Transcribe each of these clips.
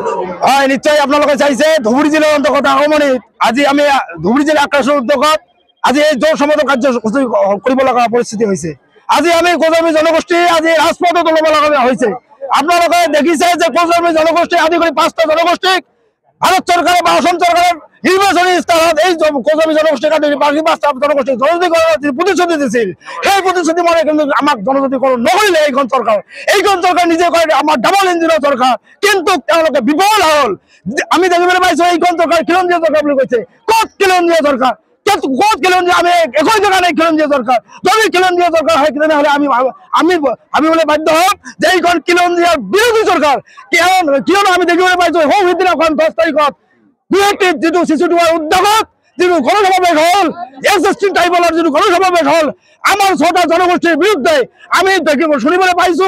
হয় নিশ্চয় আপোনালোকে চাইছে ধুবুৰী জিলাৰ অন্তৰ্গত আগমনিত আজি আমি ধুবুৰী জিলা আকাশৰ উদ্যোগত আজি এই জোৰ সমাধান কাৰ্যসূচী কৰিব লগা পৰিস্থিতি হৈছে। আজি আমি কৌজমি জনগোষ্ঠী আজি ৰাজপথত ওলাব লগা হৈছে। আপোনালোকে দেখিছে যে কৌজমি জনগোষ্ঠী আদি কৰি 5টা জনগোষ্ঠীক ভাৰত চৰকাৰে বা অসম চৰকাৰে নিৰ্বাচনী স্তৰত এই কৌজমি জনগোষ্ঠীক আদি বাকী 5টা জনগোষ্ঠীক জনজাতিকৰণৰ প্ৰতিশ্ৰুতি দিছিল, সেই প্ৰতিশ্ৰুতি মানে কিন্তু আমাক জনজাতিকৰণ নকৰিলে এইখন চৰকাৰ নিজে কয় আমাৰ ডাবল ইঞ্জিনৰ চৰকাৰ, কিন্তু তেওঁলোকে বিফল হ'ল। আমি দেখিবলৈ পাইছো এইখন চৰকাৰ খিলঞ্জীয়া চৰকাৰ বুলি কৈছে। ক'ত খিলঞ্জীয়া চৰকাৰ? ক'ত খিলঞ্জীয়া? আমি একো জেগা নাই খিলঞ্জীয়া চৰকাৰ। যদি খিলঞ্জীয়া চৰকাৰ হয় তেনেহ'লে আমি ভাবিবলৈ বাধ্য হ'ম যে এইখন খিলঞ্জীয়াৰ বিৰোধী চৰকাৰ। কিয়নো আমি দেখিবলৈ পাইছো সৌদিনাখন 10 তাৰিখত গুৱাহাটীত যিটো চিচুটোৱাৰ উদ্যোগত যিটো গণসমাৱেশ হ'ল, এছএছটি ট্ৰাইবেলৰ যিটো গণসমাৱেশ হ'ল, আমাৰ 6টা জনগোষ্ঠীৰ বিৰুদ্ধে আমি শুনিবলৈ পাইছো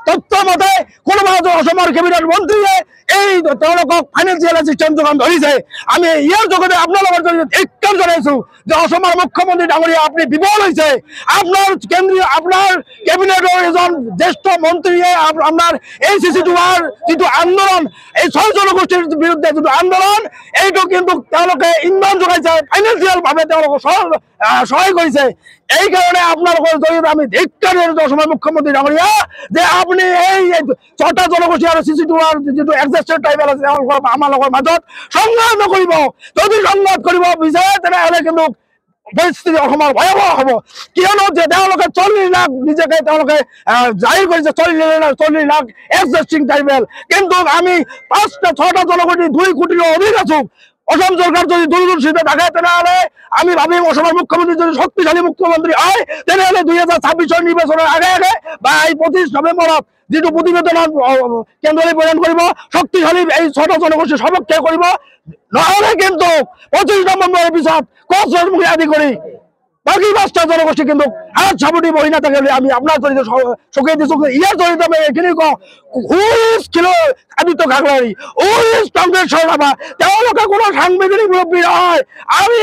তথ্য মতে কোনোবা অসমৰ কেবিনেট মন্ত্ৰীয়ে এই তেওঁলোকক ফাইনেন্সিয়েল এছিষ্টেন্স যোগান ধৰিছে। আমি ইয়াৰ যোগেদি আপোনালোকৰ জৰিয়তে ধিক্কাৰ জনাইছো যে অসমৰ মুখ্যমন্ত্ৰী ডাঙৰীয়া আপুনি বিফল হৈছে। আপোনাৰ কেবিনেটৰ এজন জ্যেষ্ঠ মন্ত্ৰীয়ে আপোনাৰ এই চিচিটোৱাৰ যিটো আন্দোলন, এই 6 জনগোষ্ঠীৰ বিৰুদ্ধে যিটো আন্দোলন, এইটো কিন্তু তেওঁলোকে ইন্ধন যোগাইছে, ফাইনেন্সিয়েল ভাৱে তেওঁলোকক সহায় কৰিছে। এই কাৰণে আপোনালোকৰ জৰিয়তে আমি ধিক্কাৰ জনাইছো অসমৰ মুখ্যমন্ত্ৰী ডাঙৰীয়া যে আপুনি এই 6টা জনগোষ্ঠী আৰু চিচিটোৱাৰ যিটো এক্সিষ্টেড ট্ৰাইবেল আছে আমাৰ লগৰ মাজত সংঘাত নকৰিব। যদি সংঘাত কৰিব বিচাৰে তেনেহ'লে কিন্তু পৰিস্থিতি অসমৰ ভয়াৱহ হ'ব। কিয়নো যে তেওঁলোকে 40 লাখ নিজকে তেওঁলোকে জাহিৰ কৰিছে, 40 লাখ এক্সিষ্টিং ট্ৰাইবেল, কিন্তু আমি 6টা জনগোষ্ঠী 2 কোটিৰো অধিক আছো। অসম চৰকাৰ যদি দূৰদৰ্শিতা থাকে তেনেহ'লে আমি ভাবিম অসমৰ মুখ্যমন্ত্ৰী যদি শক্তিশালী মুখ্যমন্ত্ৰী হয় তেনেহ'লে 2026 নিৰ্বাচনৰ আগে বা এই 25 নৱেম্বৰত যিটো প্ৰতিবেদন কেন্দ্ৰলৈ প্ৰেৰণ কৰিব, শক্তিশালী এই 6টা জনগোষ্ঠী সপক্ষে কৰিব। নহ'লে কিন্তু 25 নৱেম্বৰৰ পিছত কচৰমুখী আদি কৰি বাকী 5টা জনগোষ্ঠী কিন্তু হাত সাবটি বহি নাথাকে বুলি আমি আপোনাৰ জৰিয়তে চকিয়াই দিছো। ইয়াৰ জৰিয়তে আমি এইখিনি কওঁ, আদিত্য কাকলাৰী, কংগ্ৰেছ শৰ্মা, তেওঁলোকে কোনো সাংবিধানিক মুৰব্বী নহয়। আমি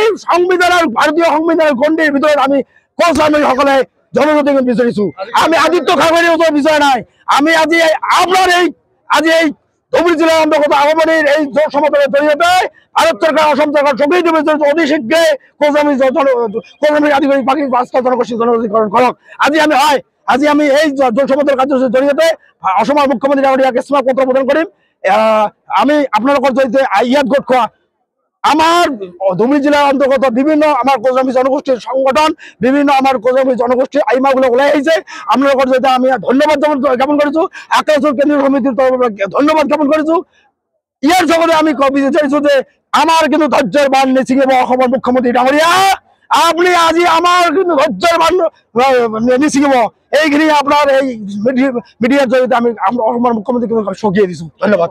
ভাৰতীয় সংবিধানৰ গণ্ডিৰ ভিতৰত আমি কচৰমুখীসকলে জনজাতিক বিচাৰিছো। আমি আদিত্য কাকলাৰীৰ ওচৰত বিচৰা নাই। আমি আজি আপোনাৰ এই ধুবুৰী জিলাৰ অন্তৰ্গত আগমনিৰ এই জোৰ সমাধানৰ জৰিয়তে ভাৰত চৰকাৰ অসম চৰকাৰ চকিয়াই দিব বিচাৰিছো অতি শীঘ্ৰে কৌজমি আদি কৰি বাকী 5টা জনগোষ্ঠী জনজাতিকৰণ কৰক। আজি আমি এই জোৰ সমাধান কাৰ্যসূচীৰ জৰিয়তে অসমৰ মুখ্যমন্ত্ৰী ডাঙৰীয়াক স্মাৰক পত্ৰ প্ৰদান কৰিম। আমি আপোনালোকৰ জৰিয়তে ইয়াত গোট খোৱা আমাৰ ধুবুৰী জিলাৰ অন্তৰ্গত বিভিন্ন আমাৰ কৌজমি জনগোষ্ঠীৰ সংগঠন, বিভিন্ন আমাৰ কৌজমি জনগোষ্ঠীৰ আইমাবিলাক ওলাই আহিছে। আপোনালোকৰ জৰিয়তে আমি ধন্যবাদ জ্ঞাপন কৰিছো। আকাশৰ কেন্দ্ৰীয় সমিতিৰ তৰফৰ পৰা ধন্যবাদ জ্ঞাপন কৰিছো। ইয়াৰ জগতে আমি ক'ব বিচাৰিছো যে আমাৰ কিন্তু ধৈৰ্য্যৰ বান্ধ নিছিঙিব অসমৰ মুখ্যমন্ত্ৰী ডাঙৰীয়া। আপুনি আজি আমাৰ কিন্তু ধৈৰ্য্যৰ বান্ধ নিছিঙিব। এইখিনি আপোনাৰ এই মিডিয়াৰ জৰিয়তে আমি অসমৰ মুখ্যমন্ত্ৰীক চকিয়াই দিছো। ধন্যবাদ।